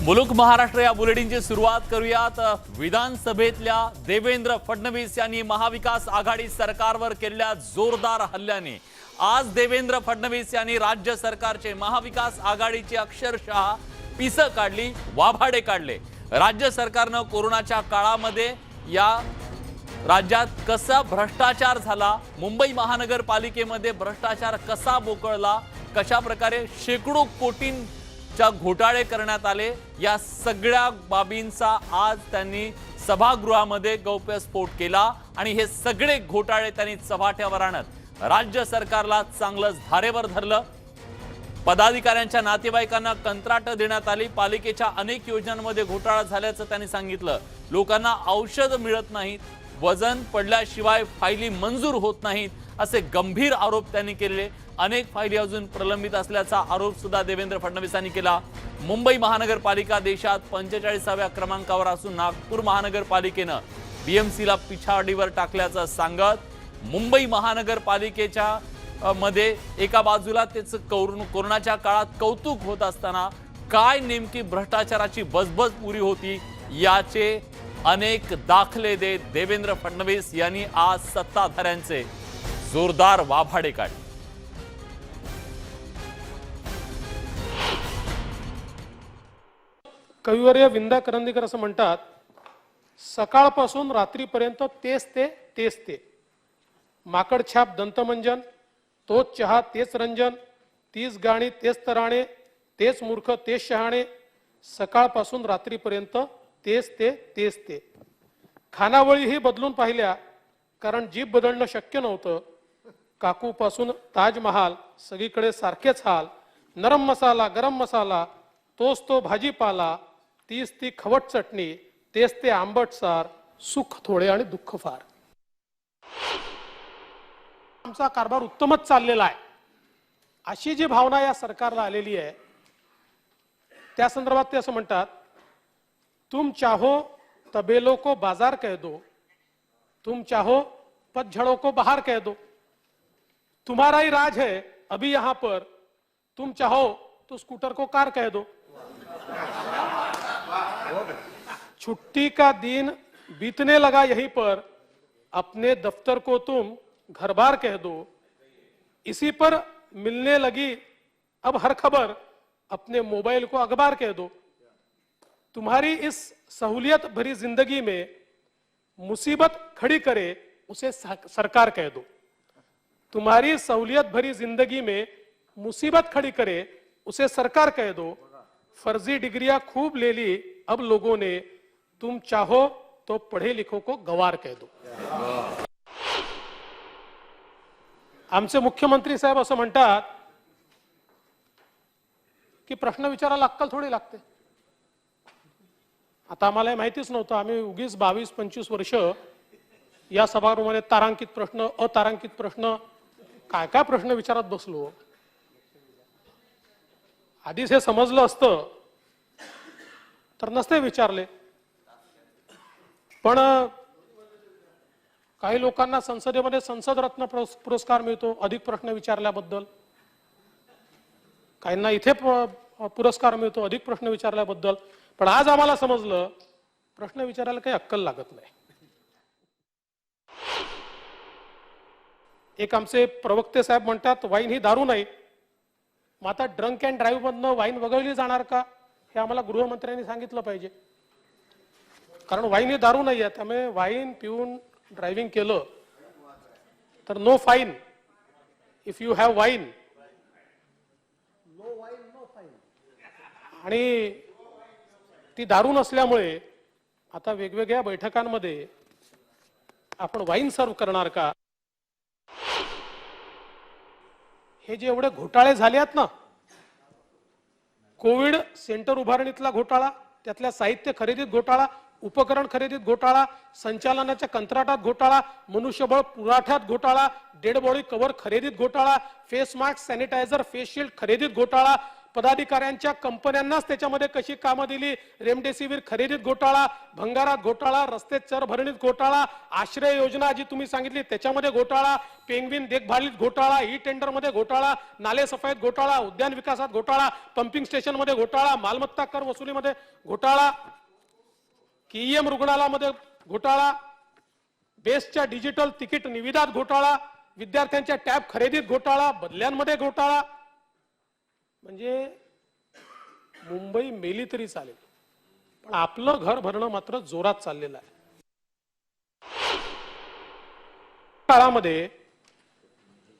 मुलुक महाराष्ट्र या बुलेटिनची सुरुवात करूयात। विधानसभेतल्या देवेंद्र फडणवीस यांनी महाविकास आघाडी सरकारवर केलेल्या जोरदार हल्ल्याने आज देवेंद्र फडणवीस यांनी राज्य सरकारचे महाविकास आघाडीची अक्षरशः पिस काढली, वाभाडे काढले। राज्य सरकारने कोरोनाच्या काळामध्ये या राज्यात कसा भ्रष्टाचार झाला, मुंबई महानगरपालिकेमध्ये भ्रष्टाचार कसा बोकळला, कशा प्रकारे शेकडो कोटींच्या घोटाळे करण्यात आले, या सगळ्या बाबींचा आज त्यांनी सभागृहामध्ये गौप्यस्फोट केला आणि हे सगळे घोटाळे त्यांनी चव्हाट्यावर आणत राज्य सरकारला चांगलंच धारेवर धरलं। पदाधिकाऱ्यांच्या नातेवाईकांना कंत्राट देण्यात आली, पालिकेच्या अनेक योजनांमध्ये घोटाळा झाल्याचं त्यांनी सांगितलं। लोकांना औषध मिळत नाहीत, वजन पडल्याशिवाय फायली मंजूर होत नाहीत असे गंभीर आरोप त्यांनी केले। अनेक फायली अजून प्रलंबित असल्याचा आरोप सुद्धा देवेंद्र फडणवीसांनी केला। मुंबई महानगरपालिका देशात 45व्या क्रमांकावर असून नागपूर महानगरपालिकेने बीएमसीला पिछाडीवर टाकल्याचं सांगत मुंबई महानगरपालिकेच्या मध्ये एका बाजूला त्याचं कोरोनाच्या काळात कौतुक होत असताना काय नेमकी भ्रष्टाचाराची बजबज पुरी होती याचे अनेक दाखले देत देवेंद्र फडणवीस यांनी आज सत्ताधाऱ्यांचे जोरदार वाभाडे काढले। कविवर्य विंदा करंदीकर असं म्हणतात, सकाळपासून रात्रीपर्यंत तेच ते माकडछाप दंतमंजन, तोच चहा तेच रंजन, तीच गाणी तेच तराणे, तेच मूर्ख तेच शहाणे, सकाळपासून रात्रीपर्यंत तेच ते खानावळीही बदलून पाहिल्या, कारण जीभ बदलणं शक्य नव्हतं। काकूपासून ताजमहाल सगळीकडे सारखेच हाल, नरम मसाला गरम मसाला तोच तो भाजीपाला, तीच ती खवट चटणी, तेच ते आंबट सार, सुख थोडे आणि दुःख फार। आमचा कारभार उत्तमच चाललेला आहे अशी जी भावना या सरकारला आलेली आहे, त्या संदर्भात ते असं म्हणतात, तुम चाहो तबेलों को बाजार कह दो, तुम चाहो पतझड़ों को बाहर कह दो, तुम्हारा ही राज है अभी यहां पर, तुम चाहो तो स्कूटर को कार कह दो। छुट्टी का दिन बीतने लगा यहीं पर, अपने दफ्तर को तुम घर बार कह दो, इसी पर मिलने लगी अब हर खबर, अपने मोबाइल को अखबार कह दो। तुम्हारी इस सहूलियत भरी जिंदगी में मुसीबत खड़ी करे उसे सरकार कह दो। तुम्हारी सहूलियत भरी जिंदगी में मुसीबत खड़ी करे उसे सरकार कह दो। फर्जी डिग्रियां खूब ले ली अब लोगों ने, तुम चाहो तो पढ़े लिखो को गवार कह दो। आमचे मुख्यमंत्री साहेब असं म्हणतात की प्रश्न विचारायला अक्कल थोडी लागते। आता आम्हाला माहितीच नव्हतं, आम्ही उगीच 22-25 वर्ष या सभागृहामध्ये तारांकित प्रश्न अतारांकित प्रश्न काय काय प्रश्न विचारत बसलो। आधीच हे समजलं असतं तर नसते विचारले, पण काही लोकांना संसदेमध्ये संसद रत्न पुरस्कार मिळतो अधिक प्रश्न विचारल्याबद्दल, काहींना इथे पुरस्कार मिळतो अधिक प्रश्न विचारल्याबद्दल, पण आज आम्हाला समजलं प्रश्न विचारायला काही अक्कल लागत नाही। एक आमचे प्रवक्ते साहेब म्हणतात, वाईन ही दारू नाही, मग आता ड्रंक अँड ड्राईव्ह मधनं वाईन वगळली जाणार का, हे आम्हाला गृहमंत्र्यांनी सांगितलं पाहिजे, कारण वाईन ही दारू नाही आहे, त्यामुळे वाईन पिऊन ड्रायव्हिंग केलं तर no fine, if you have wine, no wine no fine. आणि ती दारू नसल्यामुळे आता वेगवेगळ्या बैठकांमध्ये आपण वाईन सर्व करणार का। हे जे एवढे घोटाळे झाले आहेत ना, कोविड सेंटर उभारणीतला घोटाळा, त्यातल्या साहित्य खरेदीत घोटाळा, उपकरण खरेदीत घोटाळा, संचालनाच्या कंत्राटात घोटाळा, मनुष्यबळ पुरवठ्यात घोटाळा, डेड बॉडी कव्हर खरेदीत घोटाळा, face mask sanitiser face shield खरेदीत घोटाळा, पदाधिकाऱ्यांच्या कंपन्यांनाच त्याच्यामध्ये कशी कामं दिली, रेमडेसिवीर खरेदीत घोटाळा, भंगारात घोटाळा, रस्ते चर भरणीत घोटाळा, आश्रय योजना जी तुम्ही सांगितली त्याच्यामध्ये घोटाळा, पेंग्विन देखभालीत घोटाळा, ई टेंडरमध्ये घोटाळा, नाले सफाईत घोटाळा, उद्यान विकासात घोटाळा, पंपिंग स्टेशनमध्ये घोटाळा, मालमत्ता कर वसुलीमध्ये घोटाळा, KEM रुग्णालयामध्ये घोटाळा, बेस्टच्या डिजिटल तिकीट निविदात घोटाळा, विद्यार्थ्यांच्या टॅब खरेदीत घोटाळा, बदल्यांमध्ये घोटाळा. म्हणजे मुंबई मेली तरी चालेल, पण आपलं घर भरणं मात्र जोरात चाललेलं आहे. काळामध्ये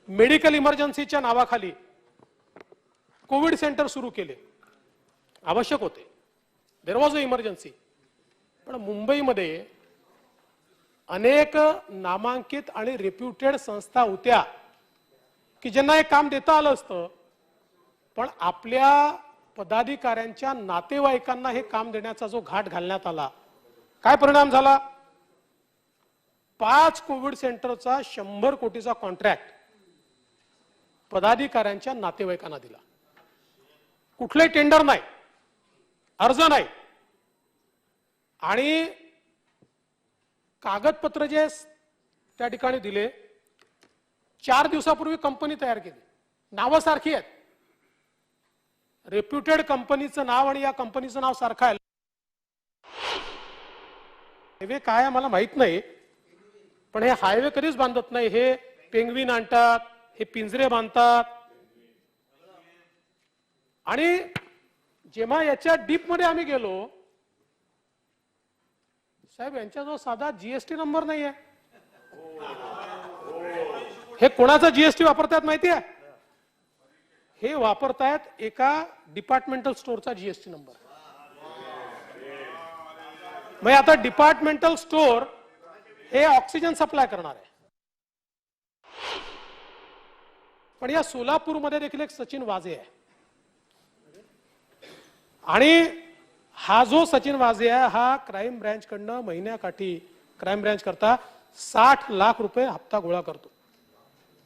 मेडिकल इमर्जन्सीच्या नावाखाली कोविड सेंटर सुरू केले, आवश्यक होते, देयर वॉज अ इमर्जन्सी. पण मुंबईमध्ये अनेक नामांकित आणि रेप्युटेड संस्था होत्या की ज्यांना हे काम देता आलं असतं, पण आपल्या पदाधिकाऱ्यांच्या नातेवाईकांना हे काम देण्याचा जो घाट घालण्यात आला, काय परिणाम झाला? 5 कोविड सेंटरचा 100 कोटीचा कॉन्ट्रॅक्ट पदाधिकाऱ्यांच्या नातेवाईकांना दिला. कुठले टेंडर नाही, अर्ज नाही, आणि कागदपत्र जे त्या ठिकाणी दिले, 4 दिवसापूर्वी कंपनी तयार केली, नावं सारखी आहेत, रेप्युटेड कंपनीचं नाव आणि या कंपनीचं नाव सारखं आहे. हायवे काय मला माहित नाही, पण हे हायवे कधीच बांधत नाही. हे पेंग्विन आणतात, हे पिंजरे बांधतात, आणि जेव्हा याच्या डीप मध्ये आम्ही गेलो, साहेब यांच्याजवळ साधा जीएसटी नंबर नाहीये. हे कोणाचा जीएसटी वापरतात माहिती आहे? हे वापरतायत एका डिपार्टमेंटल स्टोअरचा जीएसटी नंबर. मग आता डिपार्टमेंटल स्टोअर हे ऑक्सिजन सप्लाय करणार आहे. पण या सोलापूरमध्ये देखील एक सचिन वाझे आहे, आणि हा जो सचिन वाझे आहे हा क्राईम ब्रँच कडनं महिन्याकाठी क्राईम ब्रँच करता 60 लाख रुपये हप्ता गोळा करतो,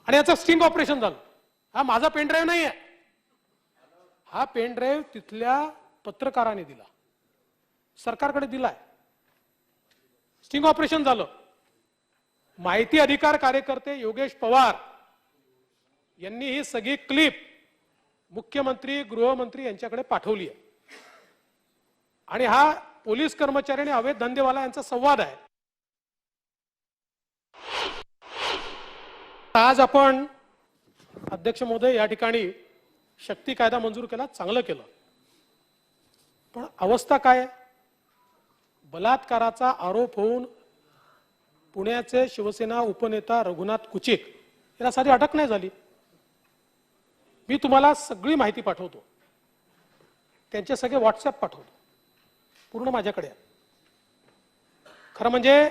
आणि याचं स्टिंग ऑपरेशन झालं. हा माझा पेन ड्राईव्ह नाही आहे, हा पेन ड्राईव्ह तिथल्या पत्रकाराने दिला, सरकारकडे दिलाय. स्टिंग ऑपरेशन झालं. माहिती अधिकार कार्यकर्ते योगेश पवार यांनी ही सगळी क्लिप मुख्यमंत्री, गृहमंत्री यांच्याकडे पाठवली आहे, आणि हा पोलीस कर्मचारी आणि अवैध धंदेवाला यांचा संवाद आहे. आज आपण अध्यक्ष महोदय या ठिकाणी शक्ती कायदा मंजूर केला, चांगलं केलं, पण अवस्था काय आहे? बलात्काराचा आरोप होऊन पुण्याचे शिवसेना उपनेता रघुनाथ कुचिक याला साधी अटक नाही झाली. मी तुम्हाला सगळी माहिती पाठवतो, त्यांचे सगळे व्हॉट्सअप पाठवतो, पूर्ण माझ्याकडे आहे. खरं म्हणजे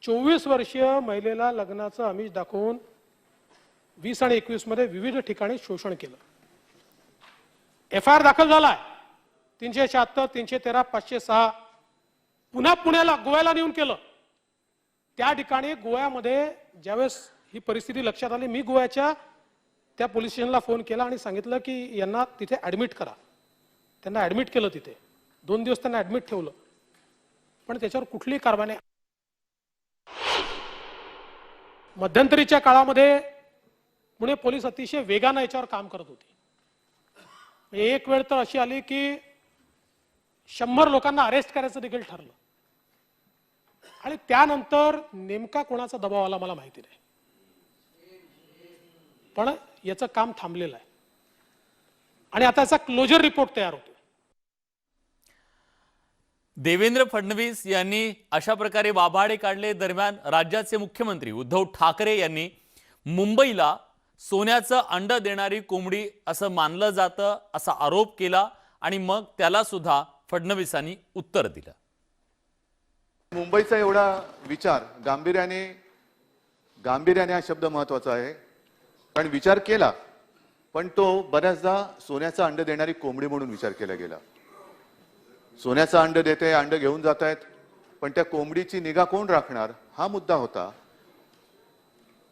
24 वर्षीय महिलेला लग्नाचं आमिष दाखवून 20 आणि 21 मध्ये विविध ठिकाणी शोषण केलं. FIR दाखल झालाय 376, 313, 506. पुन्हा पुण्याला गोव्याला नेऊन केलं. त्या ठिकाणी गोव्यामध्ये ज्यावेळेस ही परिस्थिती लक्षात आली, मी गोव्याच्या त्या पोलीस स्टेशनला फोन केला आणि सांगितलं की यांना तिथे ऍडमिट करा. त्यांना ऍडमिट केलं तिथे, 2 दिवस त्यांना ऍडमिट ठेवलं, पण त्याच्यावर कुठलीही कारवाई नाही. मध्यंतरीच्या काळामध्ये पुणे पोलीस अतिशय वेगाने याच्यावर काम करत होते. एक वेळ तर अशी आली की 100 लोकांना अरेस्ट करायचं देखील ठरलं, आणि त्यानंतर नेमका कोणाचा दबाव आला मला माहिती नाही, पण याचं काम थांबलेलं आहे, आणि आता याचा क्लोजर रिपोर्ट तयार होतो. देवेंद्र फडणवीस यांनी अशा प्रकारे वाभाडे काढले. दरम्यान राज्याचे मुख्यमंत्री उद्धव ठाकरे यांनी मुंबईला सोन्याचं अंड देणारी कोंबडी असं मानलं जातं असा आरोप केला, आणि मग त्याला सुद्धा फडणवीसांनी उत्तर दिलं. मुंबईचा एवढा विचार गांभीर्याने हा शब्द महत्वाचा आहे, पण विचार केला, पण तो बऱ्याचदा सोन्याचं अंड देणारी कोंबडी म्हणून विचार केला गेला. सोन्याचं अंड देते, अंड घेऊन जात आहेत, पण त्या कोंबडीची निगा कोण राखणार हा मुद्दा होता.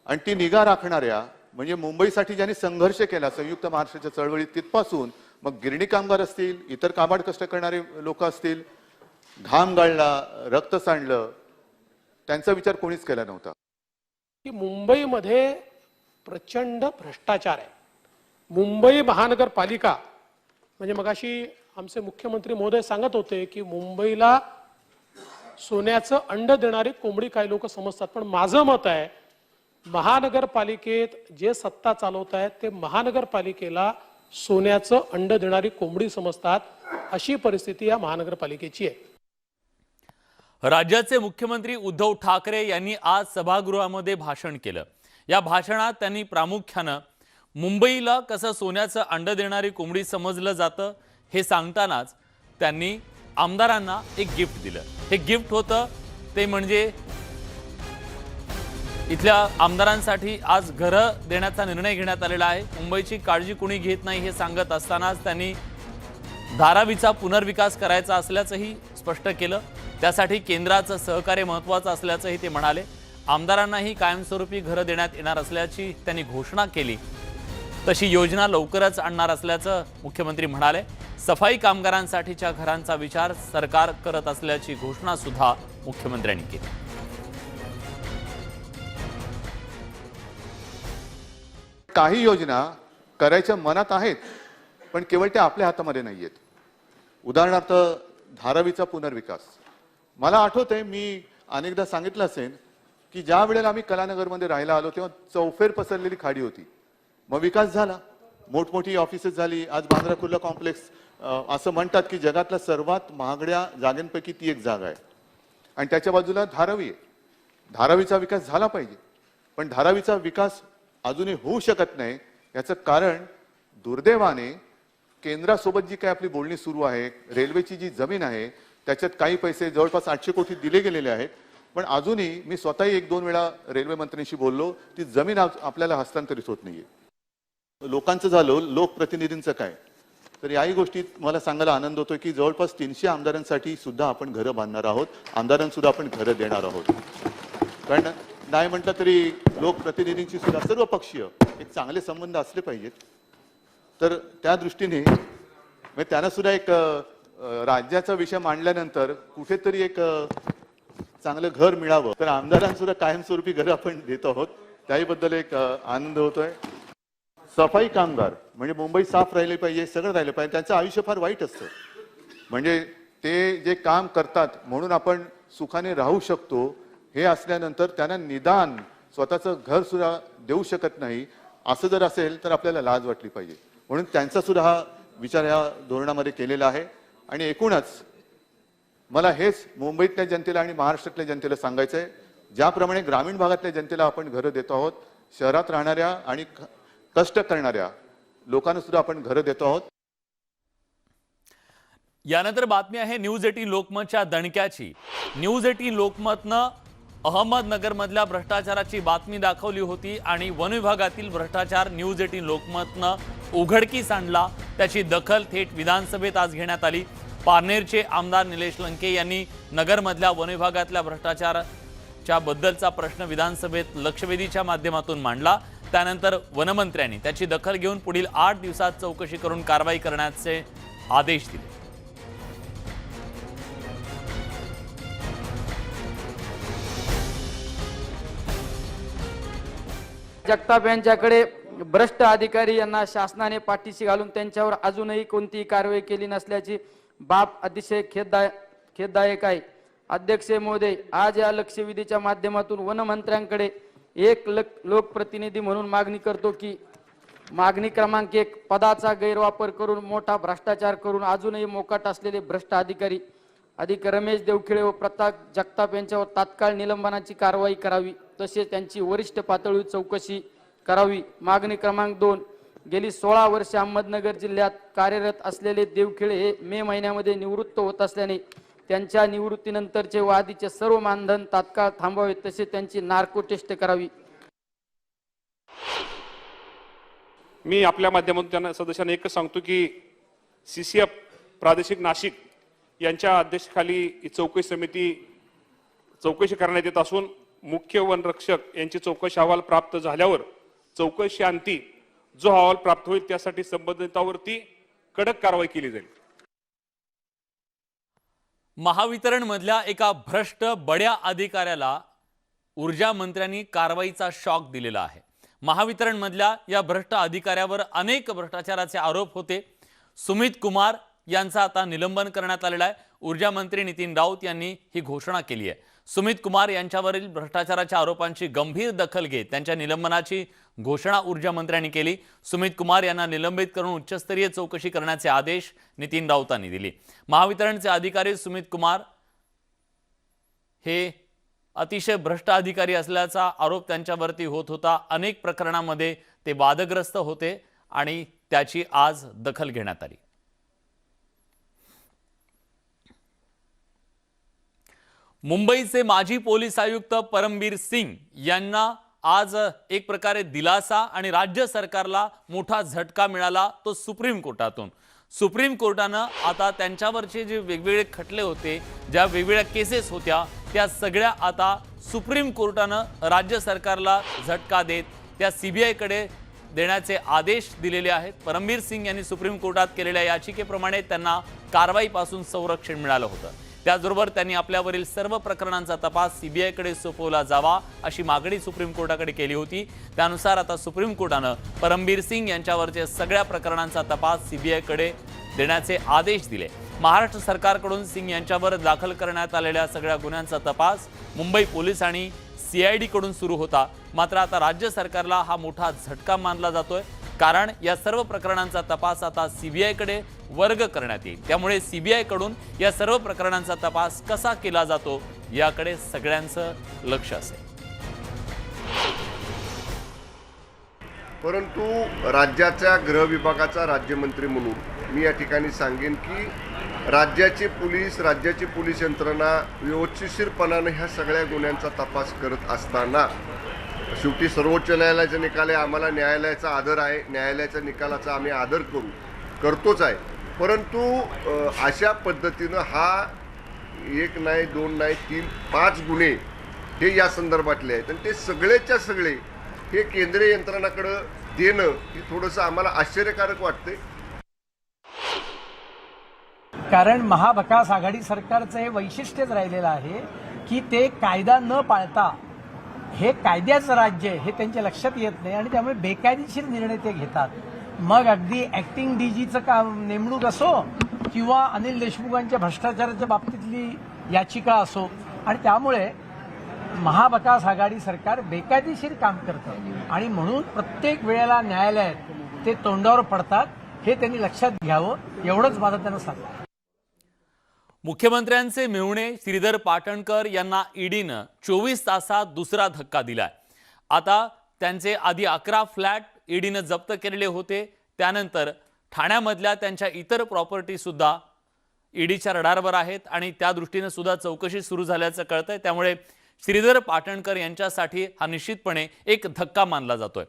आणि ती निगा राखणाऱ्या म्हणजे मुंबईसाठी ज्यांनी संघर्ष केला संयुक्त महाराष्ट्राच्या चळवळीत तिथपासून मग गिरणी कामगार असतील, इतर काबाड कष्ट करणारे लोक असतील, घाम गाळला, रक्त सांडलं, त्यांचा विचार कोणीच केला नव्हता. की मुंबईमध्ये प्रचंड भ्रष्टाचार आहे. मुंबई महानगरपालिका म्हणजे मगाशी आमचे मुख्यमंत्री महोदय सांगत होते की मुंबईला सोन्याचं अंड देणारी कोंबडी काही लोक समजतात, पण माझं मत आहे महानगरपालिकेत जे सत्ता चालवत आहेत ते महानगरपालिकेला सोन्याचं अंड देणारी कोंबडी समजतात. अशी परिस्थिती या महानगरपालिकेची आहे. राज्याचे मुख्यमंत्री उद्धव ठाकरे यांनी आज सभागृहामध्ये भाषण केलं. या भाषणात त्यांनी प्रामुख्यानं मुंबईला कसं सोन्याचं अंड देणारी कोंबडी समजलं जातं हे सांगतानाच त्यांनी आमदारांना एक गिफ्ट दिलं. हे गिफ्ट होतं ते म्हणजे इथल्या आमदारांसाठी आज घरं देण्याचा निर्णय घेण्यात आलेला आहे. मुंबईची काळजी कोणी घेत नाही हे सांगत असतानाच त्यांनी धारावीचा पुनर्विकास करायचा असल्याचंही स्पष्ट केलं. त्यासाठी केंद्राचं सहकार्य महत्त्वाचं असल्याचंही ते म्हणाले. आमदारांनाही कायमस्वरूपी घरं देण्यात येणार असल्याची त्यांनी घोषणा केली. तशी योजना लवकरच आणणार असल्याचं मुख्यमंत्री म्हणाले. सफाई कामगारांसाठीच्या घरांचा विचार सरकार करत असल्याची घोषणा सुद्धा मुख्यमंत्र्यांनी केली. काही योजना करायच्या मनात आहेत, पण केवळ त्या आपल्या हातामध्ये नाही आहेत. उदाहरणार्थ धारावीचा पुनर्विकास. मला आठवतंय, मी अनेकदा सांगितलं असेल की ज्या वेळेला आम्ही कलानगरमध्ये राहायला आलो तेव्हा चौफेर पसरलेली खाडी होती. मग विकास झाला, मोठमोठी ऑफिसेस झाली. आज बांद्रा कुर्ला कॉम्प्लेक्स असं म्हणतात की जगातल्या सर्वात महागड्या जागांपैकी ती एक जागा आहे. आणि त्याच्या बाजूला धारावी आहे. धारावीचा विकास झाला पाहिजे, पण धारावीचा विकास अजूनही होऊ शकत नाही. याचं कारण दुर्दैवाने केंद्रासोबत जी काही आपली बोलणी सुरू आहे, रेल्वेची जी जमीन आहे त्याच्यात काही पैसे जवळपास 800 कोटी दिले गेलेले आहेत, पण अजूनही मी स्वतःही 1-2 वेळा रेल्वे मंत्र्यांशी बोललो, ती जमीन आपल्याला हस्तांतरित होत नाहीये. लोकांचं झालं, लोकप्रतिनिधींचं काय? तर याही गोष्टीत मला सांगायला आनंद होतोय की जवळपास 300 आमदारांसाठी सुद्धा आपण घरं बांधणार आहोत, आमदारांसुद्धा आपण घरं देणार आहोत. कारण नाही म्हटलं तरी लोकप्रतिनिधींची सुद्धा सर्व पक्षीय एक चांगले संबंध असले पाहिजेत. तर त्या दृष्टीने त्यांना सुद्धा एक राज्याचा विषय मांडल्यानंतर कुठेतरी एक चांगलं घर मिळावं, तर आमदारांसुद्धा कायमस्वरूपी घरं आपण देत आहोत, त्याहीबद्दल एक आनंद होतोय. सफाई कामगार म्हणजे मुंबई साफ राहिली पाहिजे, सगळं राहिलं पाहिजे. त्यांचं आयुष्य फार वाईट असतं. म्हणजे ते जे काम करतात म्हणून आपण सुखाने राहू शकतो हे असल्यानंतर त्यांना निदान स्वतःचं घर सुद्धा देऊ शकत नाही, असं जर असेल तर आपल्याला लाज वाटली पाहिजे. म्हणून त्यांचा सुद्धा हा विचार या धोरणामध्ये केलेला आहे. आणि एकूणच मला हेच मुंबईतल्या जनतेला आणि महाराष्ट्रातल्या जनतेला सांगायचं आहे, ज्याप्रमाणे ग्रामीण भागातल्या जनतेला आपण घरं देतो आहोत, शहरात राहणाऱ्या आणि कष्ट करणाऱ्या लोकांना सुद्धा आपण घरं देतो आहोत. यानंतर बातमी आहे न्यूज 18 लोकमतच्या दणक्याची. न्यूज 18 लोकमतनं अहमदनगरमधल्या भ्रष्टाचाराची बातमी दाखवली होती आणि वन विभागातील भ्रष्टाचार न्यूज 18 लोकमतनं उघडकीस आणला. त्याची दखल थेट विधानसभेत आज घेण्यात आली. पारनेरचे आमदार निलेश लंके यांनी नगरमधल्या वन विभागातल्या भ्रष्टाचाराच्या बद्दलचा प्रश्न विधानसभेत लक्षवेधीच्या माध्यमातून मांडला. त्यानंतर वनमंत्र्यांनी त्याची दखल घेऊन पुढील 8 दिवसात चौकशी करून कारवाई करण्याचे आदेश दिले. जगताप यांच्याकडे भ्रष्ट अधिकारी यांना शासनाने पाठीशी घालून त्यांच्यावर अजूनही कोणतीही कारवाई केली नसल्याची बाब अतिशय खेददायक आहे. अध्यक्ष महोदय, आज या लक्षवेधीच्या माध्यमातून वनमंत्र्यांकडे एक लोकप्रतिनिधी म्हणून मागणी करतो की मागणी क्रमांक 1, पदाचा गैरवापर करून मोठा भ्रष्टाचार करून अजूनही मोकाट असलेले भ्रष्ट अधिकारी रमेश देवखिळे व प्रताप जगताप यांच्यावर तात्काळ निलंबनाची कारवाई करावी, तसेच त्यांची वरिष्ठ पातळीवर चौकशी करावी. मागणी क्रमांक 2, गेली 16 वर्ष अहमदनगर जिल्ह्यात कार्यरत असलेले देवखिळे हे मे महिन्यामध्ये निवृत्त होत असल्याने त्यांच्या निवृत्तीनंतरचे व आधीचे सर्व मानधन तात्काळ थांबवावे, तसेच त्यांची नार्को टेस्ट करावी. मी आपल्या माध्यमातून त्यांना सदस्यांना एकच सांगतो की CCF प्रादेशिक नाशिक यांच्या अध्यक्षतेखाली चौकशी समिती चौकशी करण्यात येत असून मुख्य वनरक्षक यांची चौकशी अहवाल प्राप्त झाल्यावर चौकशी अंती जो अहवाल प्राप्त होईल त्यासाठी संबंधितावरती कडक कारवाई केली जाईल. महावितरण मधल्या एका भ्रष्ट बड्या अधिकाऱ्याला ऊर्जा मंत्र्यांनी कारवाईचा शॉक दिलेला आहे. महावितरण मधल्या या भ्रष्ट अधिकाऱ्यावर अनेक भ्रष्टाचाराचे आरोप होते. सुमित कुमार यांचा आता निलंबन करण्यात आलेला आहे. ऊर्जा मंत्री नितीन राऊत यांनी ही घोषणा केली आहे. सुमित कुमार यांच्यावरील भ्रष्टाचाराच्या आरोपांची गंभीर दखल घेत त्यांच्या निलंबनाची घोषणा ऊर्जा मंत्र्यांनी केली. सुमित कुमार यांना निलंबित करून उच्चस्तरीय चौकशी करण्याचे आदेश नितीन राऊतांनी दिले. महावितरणचे अधिकारी सुमित कुमार हे अतिशय भ्रष्ट अधिकारी असल्याचा आरोप त्यांच्यावरती होत होता. अनेक प्रकरणांमध्ये ते वादग्रस्त होते आणि त्याची आज दखल घेण्यात आली. मुंबईचे माजी पोलीस आयुक्त परमबीर सिंग यांना आज एक प्रकारे दिलासा आणि राज्य सरकारला मोठा झटका मिळाला, तो सुप्रीम कोर्टातून. सुप्रीम कोर्टानं आता त्यांच्यावरचे जे वेगवेगळे खटले होते, ज्या वेगवेगळ्या केसेस होत्या, त्या सगळ्या आता सुप्रीम कोर्टानं राज्य सरकारला झटका देत त्या CBI कडे देण्याचे आदेश दिलेले आहेत. परमबीर सिंग यांनी सुप्रीम कोर्टात केलेल्या याचिकेप्रमाणे त्यांना कारवाईपासून संरक्षण मिळालं होतं. त्याचबरोबर त्यांनी आपल्यावरील सर्व प्रकरणांचा तपास CBI कडे सोपवला जावा अशी मागणी सुप्रीम कोर्टाकडे केली होती. त्यानुसार आता सुप्रीम कोर्टानं परमबीर सिंग यांच्यावरच्या सगळ्या प्रकरणांचा तपास CBI कडे देण्याचे आदेश दिले. महाराष्ट्र सरकारकडून सिंग यांच्यावर दाखल करण्यात आलेल्या सगळ्या गुन्ह्यांचा तपास मुंबई पोलीस आणि CID कडून सुरू होता. मात्र आता राज्य सरकारला हा मोठा झटका मानला जातोय, कारण या सर्व प्रकरणांचा तपास आता CBI कडे वर्ग करण्यात येईल. त्यामुळे CBI कडून या सर्व प्रकरणांचा तपास कसा केला जातो याकडे सगळ्यांचं लक्ष असेल. परंतु राज्याच्या गृह विभागाचा राज्यमंत्री म्हणून मी या ठिकाणी सांगेन की राज्याची पोलीस यंत्रणा व्यवस्थितपणाने ह्या सगळ्या गुन्ह्यांचा तपास करत असताना शेवटी सर्वोच्च न्यायालयाचा निकाल आहे, आम्हाला न्यायालयाचा आदर आहे, न्यायालयाच्या निकालाचा आम्ही आदर करतोच आहे. परंतु अशा पद्धतीनं हा 1 नाही 2 नाही 3 5 गुन्हे हे या संदर्भातले आहेत आणि ते सगळेच्या सगळे हे केंद्रीय यंत्रणाकडे देणं हे थोडंसं आम्हाला आश्चर्यकारक वाटतंय. कारण महाविकास आघाडी सरकारचं हे वैशिष्ट्यच राहिलेलं आहे की ते कायदा न पाळता हे कायद्याचं राज्य हे त्यांच्या लक्षात येत नाही आणि त्यामुळे बेकायदेशीर निर्णय ते घेतात. मग अगदी ऍक्टिंग DGचं काम नेमणूक असो किंवा अनिल देशमुखांच्या भ्रष्टाचाराच्या बाबतीतली याचिका असो, आणि त्यामुळे महाविकास आघाडी सरकार बेकायदेशीर काम करतं आणि म्हणून प्रत्येक वेळेला न्यायालयात ते तोंडावर पडतात. हे त्यांनी लक्षात घ्यावं, एवढंच माझं त्यांना सांगतो. मुख्यमंत्र्यांचे मेहुणे श्रीधर पाटणकर यांना ईडीनं 24 तासात दुसरा धक्का दिलाय. आता त्यांचे आधी 11 फ्लॅट ईडीनं जप्त केलेले होते. त्यानंतर ठाण्यामधल्या त्यांच्या इतर प्रॉपर्टी सुद्धा ईडीच्या रडारवर आहेत आणि त्या दृष्टीने सुद्धा चौकशी सुरू झाल्याचं कळतंय. त्यामुळे श्रीधर पाटणकर यांच्यासाठी हा निश्चितपणे एक धक्का मानला जातोय.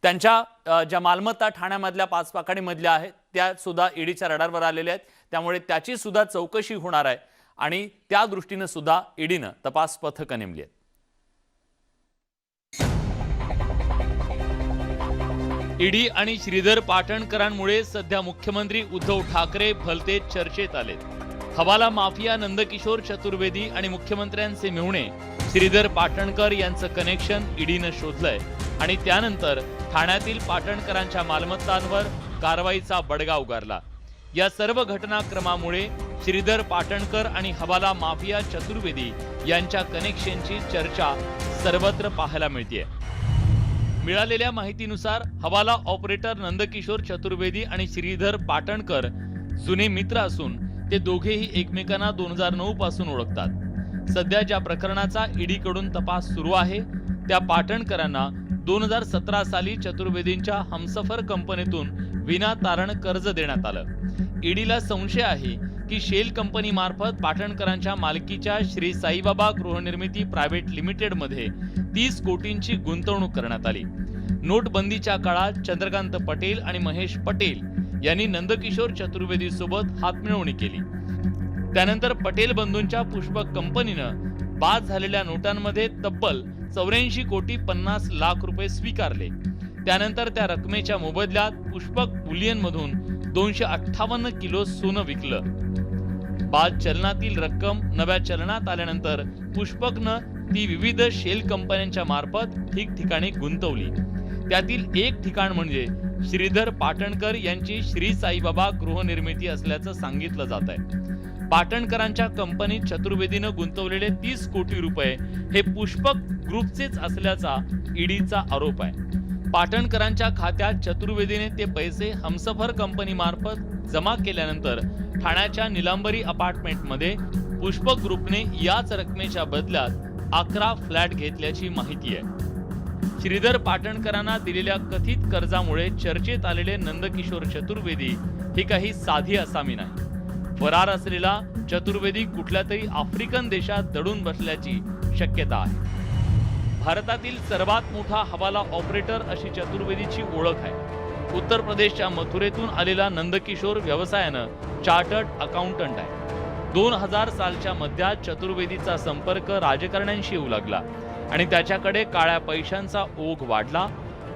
त्यांच्या ज्या मालमत्ता ठाण्यामधल्या 5 पाखाडीमधल्या आहेत त्या सुद्धा ईडीच्या रडारवर आलेल्या आहेत. त्यामुळे त्याची सुद्धा चौकशी होणार आहे आणि त्या दृष्टीने सुद्धा ईडीनं तपास पथकं नेमली आहेत. ईडी आणि श्रीधर पाटणकरांमुळे सध्या मुख्यमंत्री उद्धव ठाकरे भलतेच चर्चेत आलेत. हवाला माफिया नंदकिशोर चतुर्वेदी आणि मुख्यमंत्र्यांचे मेहुणे श्रीधर पाटणकर यांचं कनेक्शन ईडीनं शोधलंय आणि त्यानंतर ठाण्यातील पाटणकरांच्या मालमत्तांवर कारवाईचा बडगा उगारला. या सर्व घटनाक्रमामुळे श्रीधर पाटणकर आणि हवाला माफिया चतुर्वेदी यांच्या कनेक्शनची चर्चा सर्वत्र पाहायला मिळतेय. मिळालेल्या माहितीनुसार हवाला ऑपरेटर नंदकिशोर चतुर्वेदी आणि श्रीधर पाटणकर जुने मित्र असून ते दोघेही एकमेकांना 2009 पासून ओळखतात. सध्या ज्या प्रकरणाचा ईडीकडून तपास सुरू आहे त्या पाटणकरांना 2017 साली चतुर्वेदींच्या हमसफर कंपनीतून विनातारण कर्ज देण्यात आलं. ईडीला संशय आहे की शेल कंपनी मार्फत पाटणकरांच्या मालकीच्या श्री साईबाबा गृहनिर्मिती प्रायव्हेट लिमिटेड मध्ये 30 कोटींची गुंतवणूक करण्यात आली. नोटबंदीच्या काळात चंद्रकांत पटेल आणि महेश पटेल यांनी नंदकिशोर चतुर्वेदी सोबत हातमिळवणी केली. त्यानंतर पटेल बंधूंच्या पुष्पक कंपनीनं बाद झालेल्या नोटांमध्ये तब्बल 84 कोटी 50 लाख रुपये स्वीकारले. त्यानंतर त्या रकमेच्या मोबदल्यात पुष्पक बुलियन मधून 258 किलो सोनं विकलं। बाद चलनातील रक्कम नव्या चलनात आल्यानंतर पुष्पकनं ती विविध शेल कंपन्यांच्या मार्फत ठिकठिकाणी गुंतवली। त्यातील एक ठिकाण म्हणजे श्रीधर पाटणकर यांची श्री साईबाबा गृहनिर्मिती असल्याचं सांगितलं जात आहे। पाटणकरांच्या कंपनीत चतुर्वेदीनं गुंतवलेले 30 कोटी रुपये हे पुष्पक ग्रुपचेच असल्याचा ईडीचा आरोप आहे। पाटणकरांच्या खात्यात चतुर्वेदीने ते पैसे हमसफर कंपनी मार्फत जमा केल्यानंतर ठाण्याच्या निलांबरी अपार्टमेंटमध्ये पुष्पक ग्रुपने याच रकमेच्या बदल्यात 11 फ्लॅट घेतल्याची माहिती आहे। श्रीधर पाटणकरांना दिलेल्या कथित कर्जामुळे चर्चेत आलेले नंदकिशोर चतुर्वेदी ही काही साधी आसामी नाही। फरार असलेला चतुर्वेदी कुठल्या तरी आफ्रिकन देशात दडून बसल्याची शक्यता आहे। भारतातील सर्वात मोठा हवाला ऑपरेटर अशी चतुर्वेदीची ओळख आहे। उत्तर प्रदेशच्या मथुरेतून आलेला नंदकिशोर व्यवसायानं चार्टर्ड अकाउंटंट आहे। 2000 सालच्या मध्यात चतुर्वेदीचा संपर्क राजकारण्यांशी येऊ लागला आणि त्याच्याकडे काळ्या पैशांचा ओघ वाढला।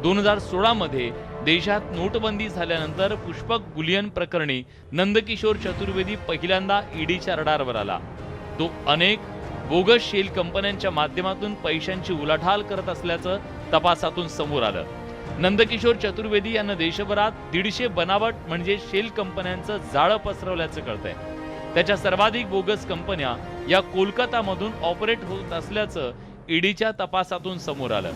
2016 मध्ये देशात नोटबंदी झाल्यानंतर पुष्पक बुलियन प्रकरणी नंदकिशोर चतुर्वेदी पहिल्यांदा ईडीच्या रडारवर आला। तो अनेक बोगस शेल कंपन्यांच्या माध्यमातून पैशांची उलाढाल करत असल्याचं तपासातून समोर आलं। नंदकिशोर चतुर्वेदी यांना देशभरात 150 बनावट म्हणजे शेल कंपन्यांचं जाळं पसरवल्याचं कळतंय। त्याच्या सर्वाधिक बोगस कंपन्या या कोलकातामधून ऑपरेट होत असल्याचं ईडीच्या तपासातून समोर आलं।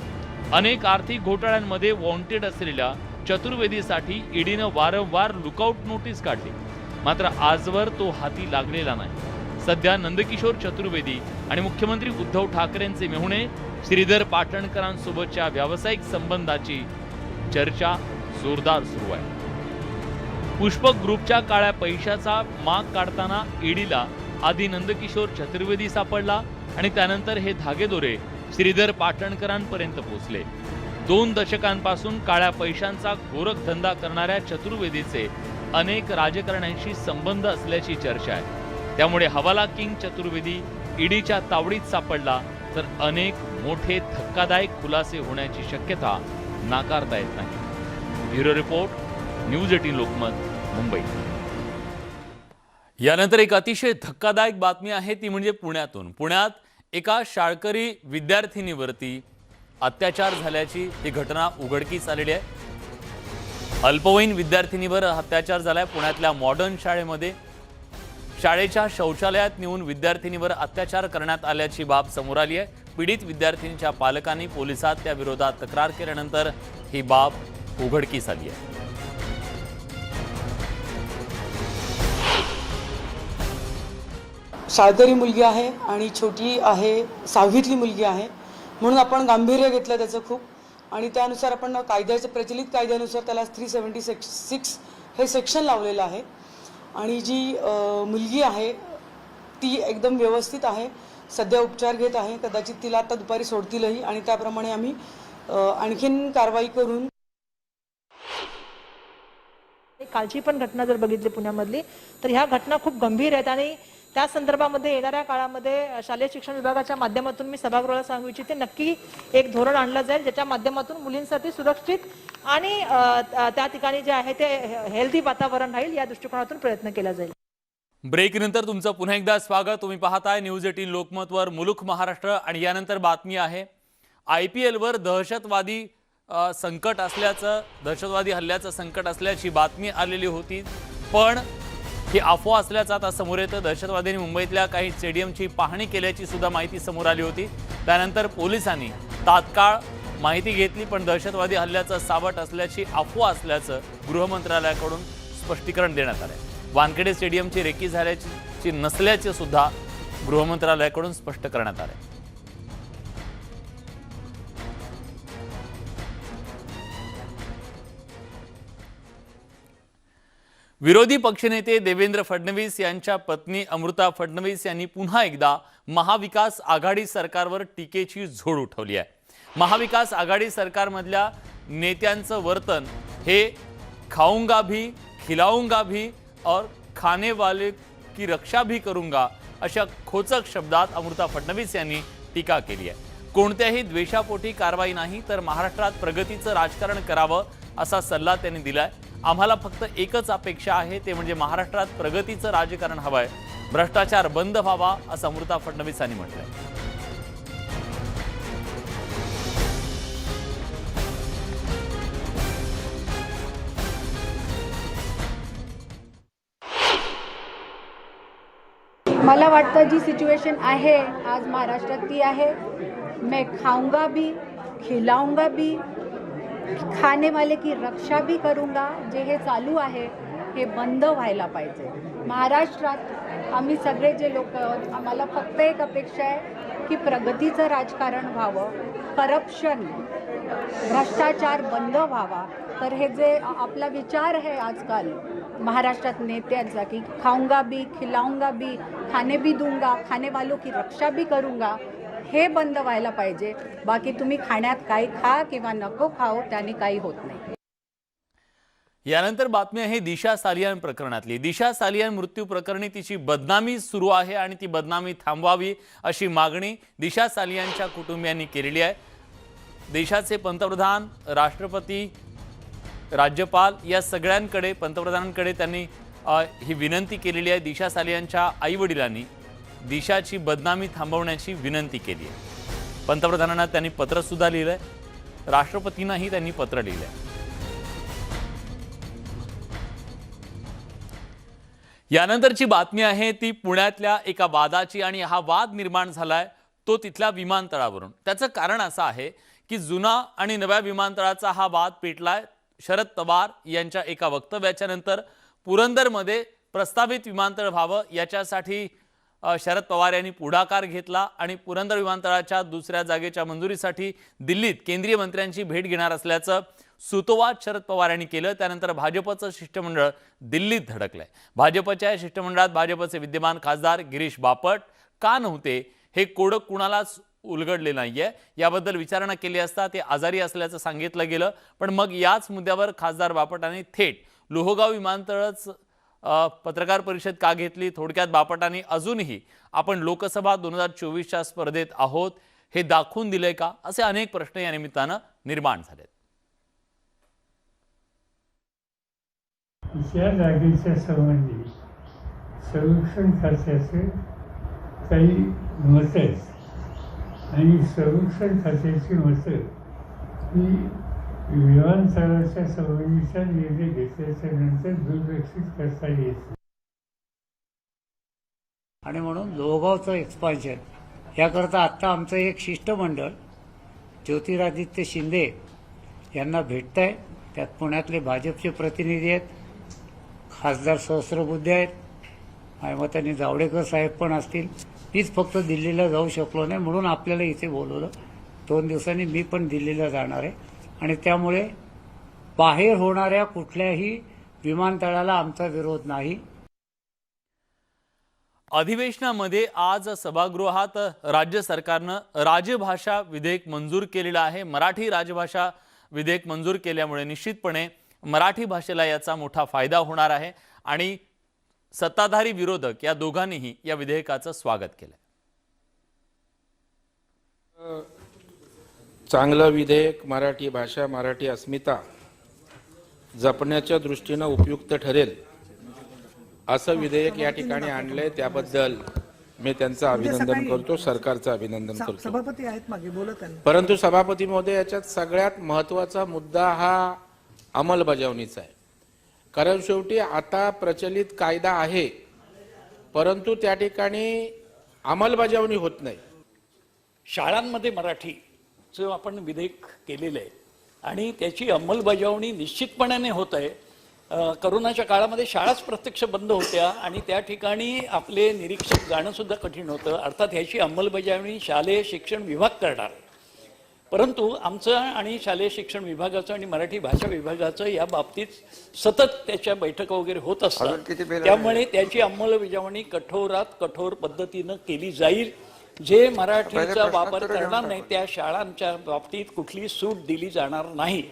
अनेक आर्थिक घोटाळ्यांमध्ये वॉन्टेड असलेल्या चतुर्वेदीसाठी ईडीनं वारंवार लुकआउट नोटीस काढली, मात्र आजवर तो हाती लागलेला नाही। सध्या नंदकिशोर चतुर्वेदी आणि मुख्यमंत्री उद्धव ठाकरेंचे मेहुणे श्रीधर पाटणकरांसोबतच्या व्यावसायिक संबंधाची चर्चा जोरदार सुरू आहे। पुष्पक ग्रुपच्या काळ्या पैशाचा माग काढताना ईडीला आधी नंदकिशोर चतुर्वेदी सापडला आणि त्यानंतर हे धागेदोरे श्रीधर पाटणकरांपर्यंत पोहोचले। 2 दशकांपासून काळ्या पैशांचा गोरखधंदा करणाऱ्या चतुर्वेदीचे अनेक राजकारण्यांशी संबंध असल्याची चर्चा आहे। त्यामुळे हवाला किंग चतुर्वेदी ईडीच्या तावडीत सापडला तर अनेक मोठे धक्कादायक खुलासे होण्याची शक्यता नाकारता येत नाही। Bureau report, news 18 Lokmat, Mumbai. यानंतर एक अतिशय धक्कादायक बातमी आहे, ती म्हणजे पुण्यातून। पुण्यात एका शाळकरी विद्यार्थिनीवरती अत्याचार झाल्याची ही घटना उघडकीस आलेली आहे। अल्पवयीन विद्यार्थिनीवर अत्याचार झालाय पुण्यातल्या मॉडर्न शाळेमध्ये। शाळेच्या शौचालयात नेऊन विद्यार्थिनीवर अत्याचार करण्यात आल्याची बाब समोर आली आहे। पीडित विद्यार्थिनीच्या पालकांनी पोलिसात त्या विरोधात तक्रार केल्यानंतर ही बाब उघडकीस आली आहे। शाळकरी मुलगी आहे आणि छोटी आहे, 6वीतली मुलगी आहे, म्हणून आपण गांभीर्य घेतलं त्याचं खूप, आणि त्यानुसार आपण कायद्याच्या प्रचलित कायद्यानुसार त्याला 376 हे सेक्शन लावलेलं आहे। आणि जी मुलगी आहे ती एकदम व्यवस्थित आहे, सध्या उपचार घेत आहे। कदाचित तिला आता दुपारी सोडतीलही आणि त्याप्रमाणे आम्ही आणखीन कारवाई करून। कालची पण घटना जर बघितली पुण्यामधली तर ह्या घटना खूप गंभीर आहेत आणि त्या संदर्भामध्ये येणाऱ्या काळामध्ये शालेय शिक्षण विभागाच्या माध्यमातून मी सभागृहाला सांगू इच्छिते, नक्की एक धोरण आणलं जाईल ज्याच्या माध्यमातून मुलींसाठी सुरक्षित आणि त्या ठिकाणी जे आहे ते हेल्दी वातावरण राहील या दृष्टिकोनातून प्रयत्न केला जाईल। ब्रेक नंतर तुमचं पुन्हा एकदा स्वागत। तुम्ही पाहताय न्यूज 18 लोकमतवर मुलुख महाराष्ट्र आणि यानंतर बातमी आहे IPL वर दहशतवादी संकट असल्याचं, दहशतवादी हल्ल्याचं संकट असल्याची बातमी आलेली होती, पण ही अफवा असल्याचं आता समोर येतं। दहशतवाद्यांनी मुंबईतल्या काही स्टेडियमची पाहणी केल्याची सुद्धा माहिती समोर आली होती। त्यानंतर पोलिसांनी तात्काळ माहिती घेतली, पण दहशतवादी हल्ल्याचं सावट असल्याची अफवा असल्याचं गृहमंत्रालयाकडून स्पष्टीकरण देण्यात आलं। वानखेडे स्टेडियमची रेकी झाल्याची नसल्याचे सुद्धा गृहमंत्रालयाकडून स्पष्ट करण्यात आले। विरोधी पक्षनेते देवेंद्र फडणवीस यांच्या पत्नी अमृता फडणवीस यांनी पुन्हा एकदा महाविकास आघाडी सरकारवर टीकेची झोड उठवली आहे। महाविकास आघाडी सरकारमधल्या नेत्यांचं वर्तन हे खाऊंगा भी, खिलाऊंगा भी और खाने वाले की रक्षा भी करूंगा अशा खोचक शब्दात अमृता फडणवीस यांनी टीका केली आहे। कोणत्याही द्वेषापोटी कारवाई नाही तर महाराष्ट्रात प्रगतीचं राजकारण करावं असा सल्ला त्यांनी दिलाय। आम्हाला फक्त एकच अपेक्षा आहे, ते म्हणजे महाराष्ट्रात प्रगतीचं राजकारण हवंय, भ्रष्टाचार बंद व्हावा, असं अमृता फडणवीस यांनी म्हटलंय. मला वाटतं जी सिच्युएशन आहे आज महाराष्ट्रात ती आहे, मैं खाऊंगा भी, खिलाऊंगा भी, खाने वाले की रक्षा भी करूंगा. जे हे चालू आहे हे बंद व्हायला पाहिजे. महाराष्ट्रात आम्ही सगळे जे लोक आहोत, आम्हाला फक्त एक अपेक्षा आहे की प्रगतीचं राजकारण व्हावं, करप्शन, भ्रष्टाचार बंद व्हावा. तर हे जे आपला विचार आहे आजकाल महाराष्ट्रात नेत्यांचा की खाऊंगा भी, खिलाऊंगा भी, खाने भी दूंगा, खाने वालों की रक्षा भी करूंगा, हे बंद व्हायला पाहिजे. बाकी तुम्ही खाण्यात काही खा किंवा नको खाओ, त्याने काही होत नाही. यानंतर बातमी आहे दिशा सालियान प्रकरणातली. दिशा सालियान मृत्यू प्रकरणी तिची बदनामी सुरू आहे आणि ती बदनामी थांबवावी अशी मागणी दिशा सालियानच्या कुटुंबियांनी केलेली आहे. देशाचे पंतप्रधान, राष्ट्रपती, राज्यपाल या सगळ्यांकडे, पंतप्रधानांकडे त्यांनी ही विनंती केलेली आहे. दिशा सालियानच्या आईवडिलांनी दिशाची बदनामी थांबवण्याची विनंती केली आहे. पंतप्रधानांना त्यांनी पत्र सुद्धा लिहिलंय, राष्ट्रपतींनाही त्यांनी पत्र लिहिलंय. यानंतरची बातमी आहे ती पुण्यातल्या एका वादाची, आणि हा वाद निर्माण झालाय तो तिथल्या विमानतळावरून. त्याचं कारण असं आहे की जुना आणि नव्या विमानतळाचा हा वाद पेटलाय शरद पवार यांच्या एका वक्तव्याच्या नंतर. पुरंदरमध्ये प्रस्तावित विमानतळ व्हावं याच्यासाठी शरद पवार यांनी पुढाकार घेतला आणि पुरंदर विमानतळाच्या दुसऱ्या जागेच्या मंजुरीसाठी दिल्लीत केंद्रीय मंत्र्यांची भेट घेणार असल्याचं सुतोवाच शरद पवार यांनी केलं. त्यानंतर भाजपचं शिष्टमंडळ दिल्लीत धडकलंय. भाजपच्या शिष्टमंडळात भाजपचे विद्यमान खासदार गिरीश बापट का नव्हते हे कोडं कुणालाच उलगडले नाहीये. याबद्दल विचारणा केली असता ते आजारी असल्याचं सांगितलं गेलं. पण मग याच मुद्द्यावर खासदार बापटांनी थेट लोहगाव विमानतळच पत्रकार परिषद का घेतली? थोडक्यात बापटांनी अजूनही आपण लोकसभा 2024च्या स्पर्धेत आहोत हे दाखवून दिले का, असे अनेक प्रश्न या निमित्तानं निर्माण झालेत. या जागेच्या संबंधी संरक्षण खात्याचे काही मत आहेत आणि संरक्षण खात्याची मतं ही विमानतळाच्या संबंधीचा निर्णय घेतल्याच्या नंतर दुर्लक्षित करता येत. आणि म्हणून लोहगावचं एक्सपान्शन याकरता आत्ता आमचं एक शिष्टमंडळ ज्योतिरादित्य शिंदे यांना भेटत आहे. त्यात पुण्यातले भाजपचे प्रतिनिधी आहेत, खासदार सहस्रबुद्धे आहेत, माझ्या मताने जावडेकर साहेब पण असतील. मीच फक्त दिल्लीला जाऊ शकलो नाही म्हणून आपल्याला इथे बोलवलं. 2 दिवसांनी मी पण दिल्लीला जाणार आहे आणि त्यामुळे बाहेर होणाऱ्या कुठल्याही विमानतळाला आमचा विरोध नाही. अधिवेशनामध्ये आज सभागृहात राज्य सरकारनं राजभाषा विधेयक मंजूर केलेलं आहे. मराठी राजभाषा विधेयक मंजूर केल्यामुळे निश्चितपणे मराठी भाषेला याचा मोठा फायदा होणार आहे आणि सत्ताधारी विरोधक या दोघांनीही या विधेयकाचं स्वागत केलं. चांगलं विधेयक मराठी भाषा, मराठी अस्मिता जपण्याच्या दृष्टीनं उपयुक्त ठरेल असं विधेयक या ठिकाणी आणलंय. त्याबद्दल मी त्यांचं अभिनंदन करतो, सरकारचं अभिनंदन करतो. सभापती आहेत मागे बोलत आहे. परंतु सभापती महोदय, याच्यात सगळ्यात महत्त्वाचा मुद्दा हा अंमलबजावणीचा आहे. कारण शेवटी आता प्रचलित कायदा आहे परंतु त्या ठिकाणी अंमलबजावणी होत नाही. शाळांमध्ये मराठीचं आपण विधेयक केलेलं आहे आणि त्याची अंमलबजावणी निश्चितपणाने होत आहे. करोनाच्या काळामध्ये शाळाच प्रत्यक्ष बंद होत्या आणि त्या ठिकाणी आपले निरीक्षक जाणं सुद्धा कठीण होतं. अर्थात ह्याची अंमलबजावणी शालेय शिक्षण विभाग करणार आहे. परंतु आमचं आणि शालेय शिक्षण विभागाचं आणि मराठी भाषा विभागाचं या बाबतीत सतत त्याच्या बैठका वगैरे होत असतात. त्यामुळे त्याची अंमलबजावणी कठोरात कठोर पद्धतीनं केली जाईल. जे मराठीचा वापर करणार नाही त्या शाळांच्या बाबतीत कुठली सूट दिली जाणार नाही.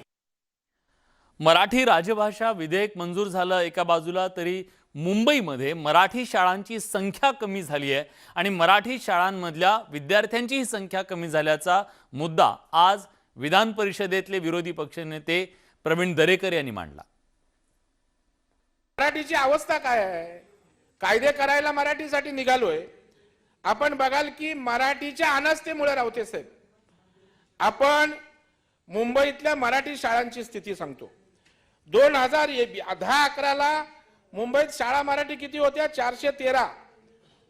मराठी राजभाषा विधेयक मंजूर झालं एका बाजूला, तरी मुंबईमध्ये मराठी शाळांची संख्या कमी झाली आहे आणि मराठी शाळांमधल्या विद्यार्थ्यांचीही संख्या कमी झाल्याचा मुद्दा आज विधान परिषदेतले विरोधी पक्षनेते प्रवीण दरेकर यांनी मांडला. मराठीची अवस्था काय आहे? कायदे करायला मराठीसाठी निघालोय. आपण बघाल की मराठीच्या अनास्थेमुळे रावते साहेब, आपण मुंबईतल्या मराठी शाळांची स्थिती सांगतो. 2010-11ला मुंबईत शाळा मराठी किती होत्या? 413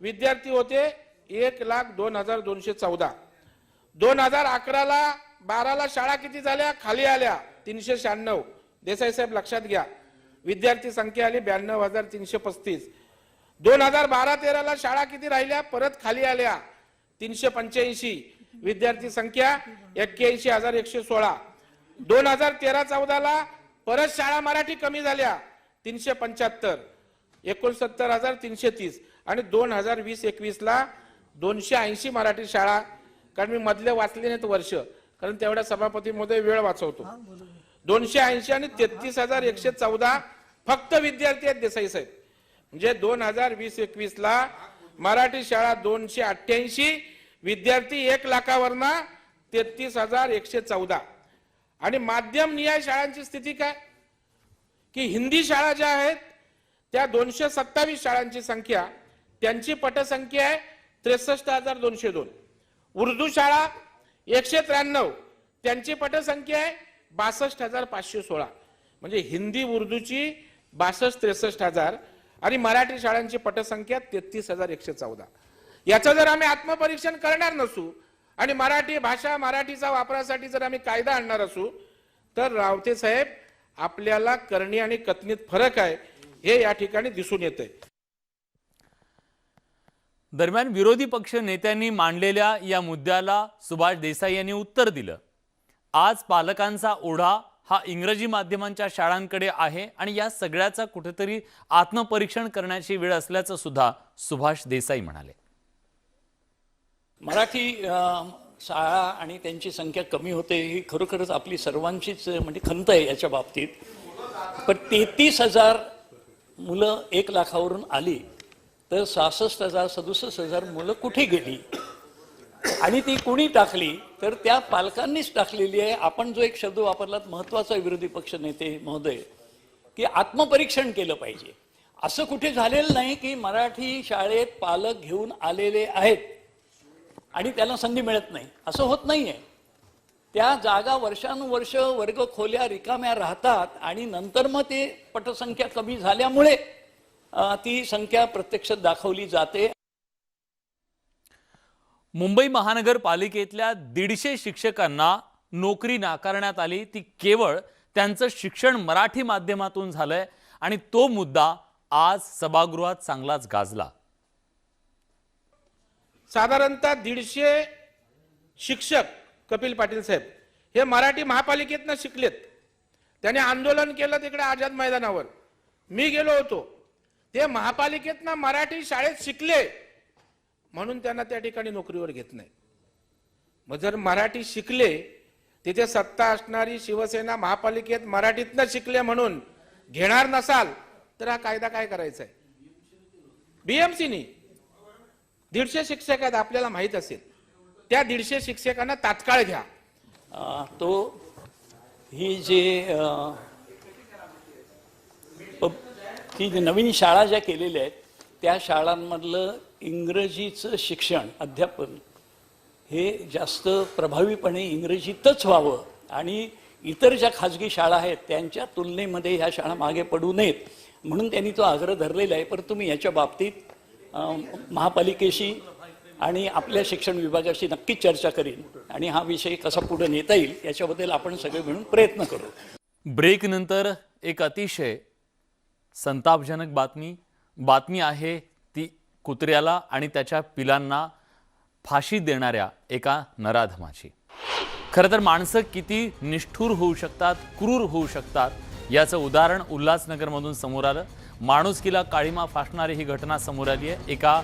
विद्यार्थी होते, 1,02,214. 2011ला 12ला शाळा किती झाल्या? खाली आल्या 396. देसाई साहेब लक्षात घ्या, विद्यार्थी संख्या आली 92,335. 2012-13ला शाळा किती राहिल्या? परत खाली आल्या 385. विद्यार्थी संख्या 81,116. 2013-14ला परत शाळा मराठी कमी झाल्या 375, 69,330. आणि 2020-21ला 280 मराठी शाळा. कारण मी मधले वाचले नाहीत वर्ष, कारण तेवढ्या सभापतीमध्ये वेळ वाचवतो. 280 आणि 33,114 फक्त विद्यार्थी आहेत देसाई साहेब. म्हणजे 2020-21ला मराठी शाळा 288, विद्यार्थी 1 लाखावरना 33,114. आणि माध्यम निहाय शाळांची स्थिती काय? की हिंदी शाळा ज्या आहेत त्या 227 शाळांची संख्या, त्यांची पटसंख्या आहे 63,202. उर्दू शाळा 193, त्यांची पटसंख्या आहे 62,516. म्हणजे हिंदी उर्दूची 62-63,000 आणि मराठी शाळांची पटसंख्या 33,114. याचं जर आम्ही आत्मपरीक्षण करणार नसू आणि मराठी भाषा मराठीचा वापरासाठी जर आम्ही कायदा आणणार असू, तर रावते साहेब आपल्याला करणी आणि कथनीत फरक आहे हे या ठिकाणी दिसून येतंय. दरम्यान विरोधी पक्ष नेत्यांनी मांडलेल्या या मुद्द्याला सुभाष देसाई यांनी उत्तर दिलं. आज पालकांचा ओढा हा इंग्रजी माध्यमांच्या शाळांकडे आहे आणि या सगळ्याचा कुठेतरी आत्मपरीक्षण करण्याची वेळ असल्याचं सुद्धा सुभाष देसाई म्हणाले. मराठी शाळा आणि त्यांची संख्या कमी होते ही खरोखरच आपली सर्वांचीच म्हणजे खंत आहे याच्या बाबतीत. पण 33,000 मुलं 1 लाखावरून आली तर 66,000-67,000 मुलं कुठे गेली आणि ती कुणी टाकली? तर त्या पालकांनीच टाकलेली आहे. आपण जो एक शब्द वापरलात महत्त्वाचा विरोधी पक्ष नेते महोदय, की आत्मपरीक्षण केलं पाहिजे. असं कुठे झालेलं नाही की मराठी शाळेत पालक घेऊन आलेले आहेत आणि त्याला संधी मिळत नाही, असं होत नाहीये. त्या जागा वर्षानुवर्ष वर्ग खोल्या रिकाम्या राहतात आणि नंतर मग ते पटसंख्या कमी झाल्यामुळे ती संख्या प्रत्यक्षात दाखवली जाते. मुंबई महानगरपालिकेतल्या 150 शिक्षकांना नोकरी नाकारण्यात आली. ती केवळ त्यांचं शिक्षण मराठी माध्यमातून झालंय आणि तो मुद्दा आज सभागृहात चांगलाच गाजला. साधारणतः 150 शिक्षक कपिल पाटील साहेब हे मराठी महापालिकेतनं शिकलेत. त्याने आंदोलन केलं तिकडे आझाद मैदानावर, मी गेलो होतो. ते महापालिकेतनं मराठी शाळेत शिकले म्हणून त्यांना त्या ठिकाणी नोकरीवर घेत नाही. मग जर मराठी शिकले, तिथे सत्ता असणारी शिवसेना महापालिकेत मराठीतनं शिकले म्हणून घेणार नसाल तर हा कायदा काय करायचा आहे? बीएमसीनी 150 शिक्षक आहेत आपल्याला माहित असेल, त्या 150 शिक्षकांना तात्काळ घ्या. ही जी नवीन शाळा ज्या केलेल्या आहेत त्या शाळांमधलं इंग्रजीचं शिक्षण अध्यापन हे जास्त प्रभावीपणे इंग्रजीतच व्हावं आणि इतर ज्या खाजगी शाळा आहेत त्यांच्या तुलनेमध्ये ह्या शाळा मागे पडू नयेत म्हणून त्यांनी तो आग्रह धरलेला आहे. परंतु मी याच्या बाबतीत महापालिकेशी आणि आपल्या शिक्षण विभागाशी नक्कीच चर्चा करीन आणि हा विषय कसा पुढे नेता येईल याच्याबद्दल आपण सगळे मिळून प्रयत्न करू. ब्रेक नंतर एक अतिशय संतापजनक बातमी आहे ती कुत्र्याला आणि त्याच्या पिलांना फाशी देणाऱ्या एका नराधमाची. खरं तर माणसं किती निष्ठुर होऊ शकतात, क्रूर होऊ शकतात याचं उदाहरण उल्हासनगरमधून समोर आलं. माणुसकीला काळीमा फासणारी ही घटना समोर आली आहे. एका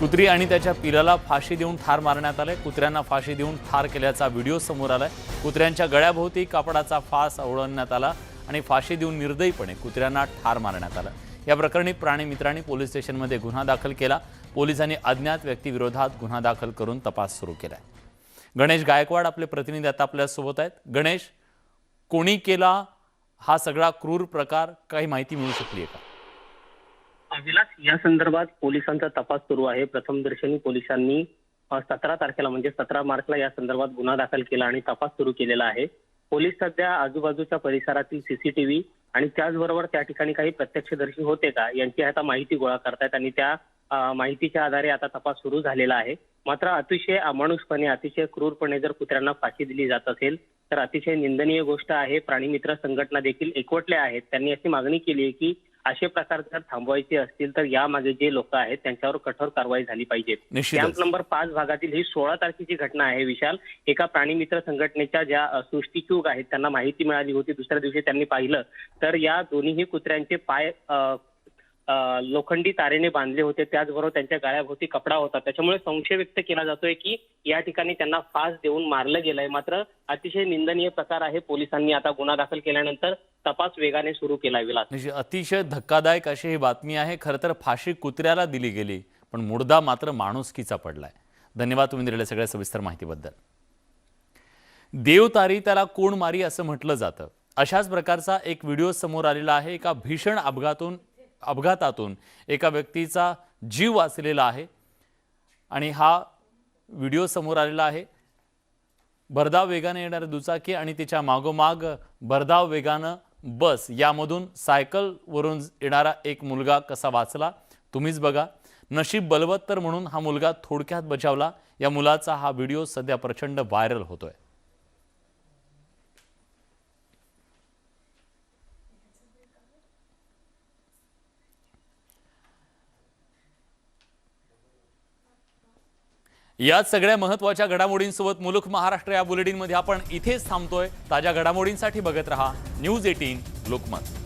कुत्री आणि त्याच्या पिलाला फाशी देऊन ठार मारण्यात आलंय. कुत्र्यांना फाशी देऊन ठार केल्याचा व्हिडिओ समोर आलाय. कुत्र्यांच्या गळ्याभोवती कापडाचा फास ओढवण्यात आला आणि फाशी देऊन निर्दयीपणे कुत्र्यांना ठार मारण्यात आलं. या प्रकरणी प्राणीमित्रांनी पोलीस स्टेशनमध्ये गुन्हा दाखल केला. पोलिसांनी अज्ञात व्यक्तीविरोधात गुन्हा दाखल करून तपास सुरू केलाय. गणेश गायकवाड आपले प्रतिनिधी आता आपल्यासोबत आहेत. गणेश, कोणी केला हा सगळा क्रूर प्रकार काही माहिती मिळू शकली आहे का? विलास, या संदर्भात पोलिसांचा तपास सुरू आहे. प्रथमदर्शनी पोलिसांनी 17 तारखेला म्हणजे 17 मार्चला या संदर्भात गुन्हा दाखल केला आणि तपास सुरू केलेला आहे. पोलीस सध्या आजूबाजूच्या परिसरातील सीसीटीव्ही आणि त्याचबरोबर त्या ठिकाणी काही प्रत्यक्षदर्शी होते का यांची आता माहिती गोळा करतायत आणि त्या माहितीच्या आधारे आता तपास सुरू झालेला आहे. मात्र अतिशय अमानुषपणे, अतिशय क्रूरपणे जर कुत्र्यांना फाशी दिली जात असेल तर अतिशय निंदनीय गोष्ट आहे. प्राणीमित्र संघटना देखील एकवटल्या आहेत. त्यांनी अशी मागणी केली आहे की असे प्रकार जर थांबवायचे असतील तर यामागे जे लोक आहेत त्यांच्यावर कठोर कारवाई झाली पाहिजे. कॅम्प नंबर 5 भागातील ही 16 तारखेची घटना आहे. विशाल, एका प्राणीमित्र संघटनेच्या ज्या सृष्टीचूक आहेत त्यांना माहिती मिळाली होती. दुसऱ्या दिवशी त्यांनी पाहिलं तर या दोन्हीही कुत्र्यांचे पाय लोखंडी तारेने बांधले होते. त्याचबरोबर त्यांच्या गाळ्याभोवती कपडा होता. त्याच्यामुळे संशय व्यक्त केला जातोय की या ठिकाणी त्यांना फास देऊन मारलं गेलंय. मात्र अतिशय निंदनीय प्रकार आहे. पोलिसांनी आता गुन्हा दाखल केल्यानंतर तपास वेगाने सुरू केला. विलास, म्हणजे अतिशय धक्कादायक अशी ही बातमी आहे. खरं तर फाशी कुत्र्याला दिली गेली पण मुर्दा मात्र माणुसकीचा पडलाय. धन्यवाद तुम्ही दिलेल्या सगळ्या सविस्तर माहितीबद्दल. देवतारी त्याला कोण मारी असं म्हटलं जातं. अशाच प्रकारचा एक व्हिडिओ समोर आलेला आहे. एका भीषण अपघातातून एका व्यक्तीचा जीव वाचलेला आहे आणि हा व्हिडिओ समोर आलेला आहे. भरधाव वेगाने येणारी दुचाकी आणि तिच्या मागोमाग भरधाव वेगानं बस, यामधून सायकलवरून येणारा एक मुलगा कसा वाचला तुम्हीच बघा. नशीब बलवत्तर म्हणून हा मुलगा थोडक्यात बचावला. या मुलाचा हा व्हिडिओ सध्या प्रचंड व्हायरल होतोय. याच सगळ्या महत्त्वाच्या घडामोडींसोबत मुलुक महाराष्ट्र या बुलेटिनमध्ये आपण इथेच थांबतोय. ताज्या घडामोडींसाठी बघत रहा न्यूज 18 लोकमत.